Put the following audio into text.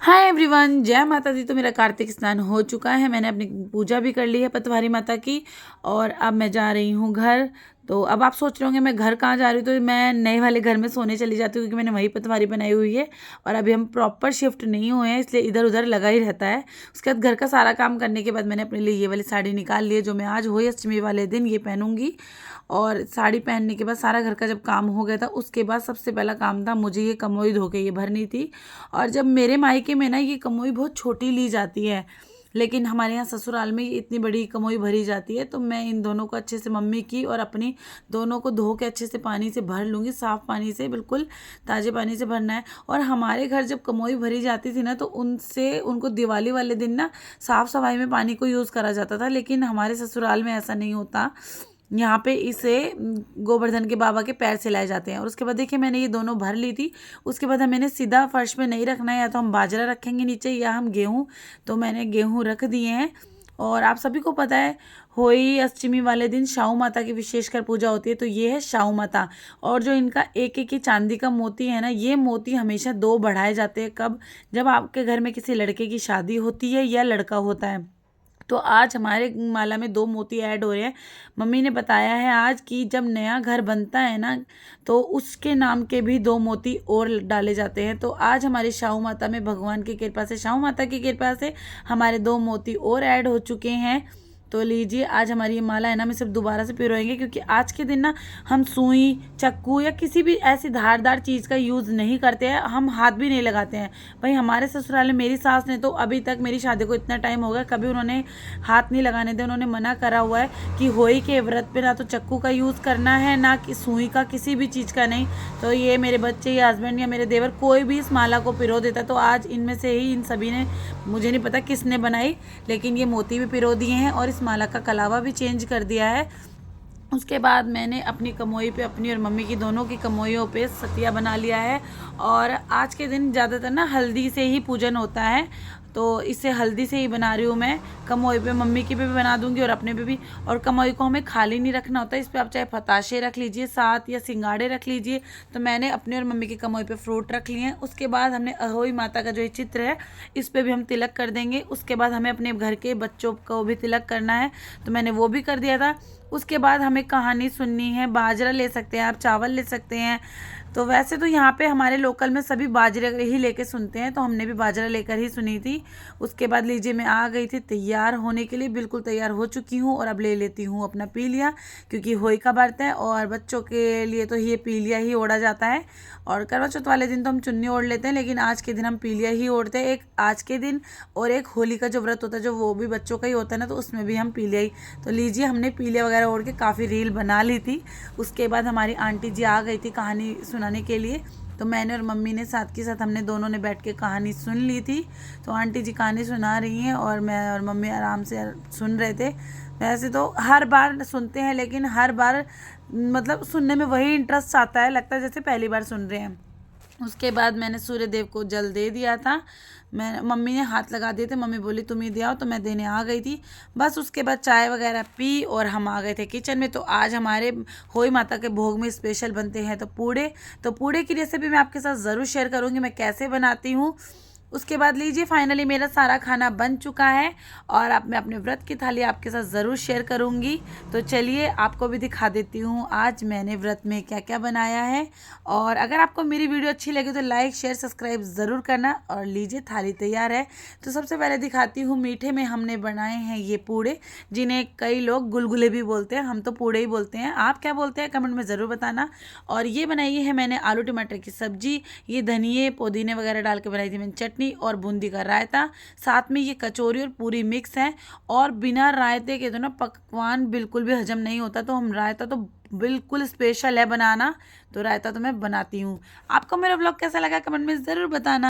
Hi everyone, जय माता दी। तो मेरा कार्तिक स्नान हो चुका है, मैंने अपनी पूजा भी कर ली है पतवारी माता की। और अब मैं जा रही हूँ घर। तो अब आप सोच रहे होंगे मैं घर कहाँ जा रही हूँ, तो मैं नए वाले घर में सोने चली जाती हूँ क्योंकि मैंने वही पतवारी बनाई हुई है। और अभी हम प्रॉपर शिफ्ट नहीं हुए हैं, इसलिए इधर उधर लगा ही रहता है। उसके बाद घर का सारा काम करने के बाद मैंने अपने लिए ये वाली साड़ी निकाल ली है, जो मैं आज होली अष्टमी वाले दिन ये पहनूंगी। और साड़ी पहनने के बाद सारा घर का जब काम हो गया था, उसके बाद सबसे पहला काम था मुझे ये कमोई धो के ये भरनी थी। और जब मेरे मायके में ना ये कमोई बहुत छोटी ली जाती है, लेकिन हमारे यहाँ ससुराल में ये इतनी बड़ी कमोई भरी जाती है। तो मैं इन दोनों को अच्छे से, मम्मी की और अपनी, दोनों को धो के अच्छे से पानी से भर लूँगी। साफ़ पानी से, बिल्कुल ताज़े पानी से भरना है। और हमारे घर जब कमोई भरी जाती थी ना, तो उनको दिवाली वाले दिन ना साफ़ सफाई में पानी को यूज़ करा जाता था, लेकिन हमारे ससुराल में ऐसा नहीं होता। यहाँ पे इसे गोवर्धन के बाबा के पैर सिलाए जाते हैं। और उसके बाद देखिए मैंने ये दोनों भर ली थी। उसके बाद हमें सीधा फर्श पे नहीं रखना है, या तो हम बाजरा रखेंगे नीचे या हम गेहूँ। तो मैंने गेहूँ रख दिए हैं। और आप सभी को पता है होली अष्टमी वाले दिन शाहू माता की विशेषकर पूजा होती है। तो ये है शाहू माता। और जो इनका एक एक चांदी का मोती है ना, ये मोती हमेशा दो बढ़ाए जाते हैं। कब? जब आपके घर में किसी लड़के की शादी होती है या लड़का होता है। तो आज हमारे माला में दो मोती ऐड हो रहे हैं। मम्मी ने बताया है आज कि जब नया घर बनता है ना, तो उसके नाम के भी दो मोती और डाले जाते हैं। तो आज हमारी शाहू माता में भगवान की कृपा से, शाहू माता की कृपा से हमारे दो मोती और ऐड हो चुके हैं। तो लीजिए, आज हमारी ये माला है ना, हम सिर्फ दोबारा से पिरोएंगे क्योंकि आज के दिन ना हम सुई, चाकू या किसी भी ऐसी धारदार चीज़ का यूज़ नहीं करते हैं। हम हाथ भी नहीं लगाते हैं। भाई हमारे ससुराल में मेरी सास ने तो अभी तक, मेरी शादी को इतना टाइम हो गया, कभी उन्होंने हाथ नहीं लगाने दिया। उन्होंने मना करा हुआ है कि होली के व्रत पे ना तो चाकू का यूज़ करना है, ना कि सुई का, किसी भी चीज़ का नहीं। तो ये मेरे बच्चे या हस्बैंड या मेरे देवर कोई भी इस माला को पिरो देता। तो आज इनमें से ही इन सभी ने, मुझे नहीं पता किसने बनाई, लेकिन ये मोती भी पिरो दिए हैं और इस माला का कलावा भी चेंज कर दिया है। उसके बाद मैंने अपनी कमोई पे, अपनी और मम्मी की दोनों की कमोइयों पे सतिया बना लिया है। और आज के दिन ज़्यादातर ना हल्दी से ही पूजन होता है, तो इसे हल्दी से ही बना रही हूँ मैं। कमोई पे मम्मी की पे भी बना दूंगी और अपने पे भी। और कमोई को हमें खाली नहीं रखना होता, इस पर आप चाहे फताशे रख लीजिए साथ या सिंगाड़े रख लीजिए। तो मैंने अपने और मम्मी की कमोई पे फ्रूट रख लिए हैं। उसके बाद हमने अहोई माता का जो ये चित्र है, इस पर भी हम तिलक कर देंगे। उसके बाद हमें अपने घर के बच्चों को भी तिलक करना है, तो मैंने वो भी कर दिया था। उसके बाद हमें कहानी सुननी है। बाजरा ले सकते हैं आप, चावल ले सकते हैं। तो वैसे तो यहाँ पे हमारे लोकल में सभी बाजरे ही लेके सुनते हैं, तो हमने भी बाजरा लेकर ही सुनी थी। उसके बाद लीजिए, मैं आ गई थी तैयार होने के लिए, बिल्कुल तैयार हो चुकी हूँ। और अब ले लेती हूँ अपना पीलिया, क्योंकि होली का व्रत है और बच्चों के लिए तो ये पीलिया ही ओढ़ा जाता है। और करवा चौथ वाले दिन तो हम चुन्नी ओढ़ लेते हैं, लेकिन आज के दिन हम पीलिया ही ओढ़ते हैं। एक आज के दिन और एक होली का जो व्रत होता है, जो वो भी बच्चों का ही होता है ना, तो उसमें भी हम पीलिया ही। तो लीजिए, हमने पीलिया वगैरह ओढ़ के काफ़ी रील बना ली थी। उसके बाद हमारी आंटी जी आ गई थी कहानी सुनाने के लिए। तो मैंने और मम्मी ने साथ के साथ, हमने दोनों ने बैठ के कहानी सुन ली थी। तो आंटी जी कहानी सुना रही हैं और मैं और मम्मी आराम से सुन रहे थे। वैसे तो हर बार सुनते हैं, लेकिन हर बार मतलब सुनने में वही इंटरेस्ट आता है, लगता है जैसे पहली बार सुन रहे हैं। उसके बाद मैंने सूर्य देव को जल दे दिया था। मम्मी ने हाथ लगा दिए थे, मम्मी बोली तुम ही दे आओ, तो मैं देने आ गई थी। बस उसके बाद चाय वगैरह पी और हम आ गए थे किचन में। तो आज हमारे होई माता के भोग में स्पेशल बनते हैं तो पूड़े। तो पूड़े की रेसिपी मैं आपके साथ ज़रूर शेयर करूँगी, मैं कैसे बनाती हूँ। उसके बाद लीजिए, फाइनली मेरा सारा खाना बन चुका है और अब मैं अपने व्रत की थाली आपके साथ ज़रूर शेयर करूँगी। तो चलिए आपको भी दिखा देती हूँ आज मैंने व्रत में क्या क्या बनाया है। और अगर आपको मेरी वीडियो अच्छी लगे तो लाइक शेयर सब्सक्राइब ज़रूर करना। और लीजिए, थाली तैयार है। तो सबसे पहले दिखाती हूँ, मीठे में हमने बनाए हैं ये पूड़े, जिन्हें कई लोग गुलगुले भी बोलते हैं, हम तो पूड़े ही बोलते हैं। आप क्या बोलते हैं कमेंट में ज़रूर बताना। और ये बनाई है मैंने आलू टमाटर की सब्जी, ये धनिए पुदीने वगैरह डाल के बनाई थी मैंने चटनी, और बूंदी का रायता, साथ में ये कचौरी और पूरी मिक्स है। और बिना रायते के तो ना पकवान बिल्कुल भी हजम नहीं होता, तो हम रायता तो बिल्कुल स्पेशल है बनाना, तो रायता तो मैं बनाती हूँ। आपको मेरा व्लॉग कैसा लगा कमेंट में ज़रूर बताना।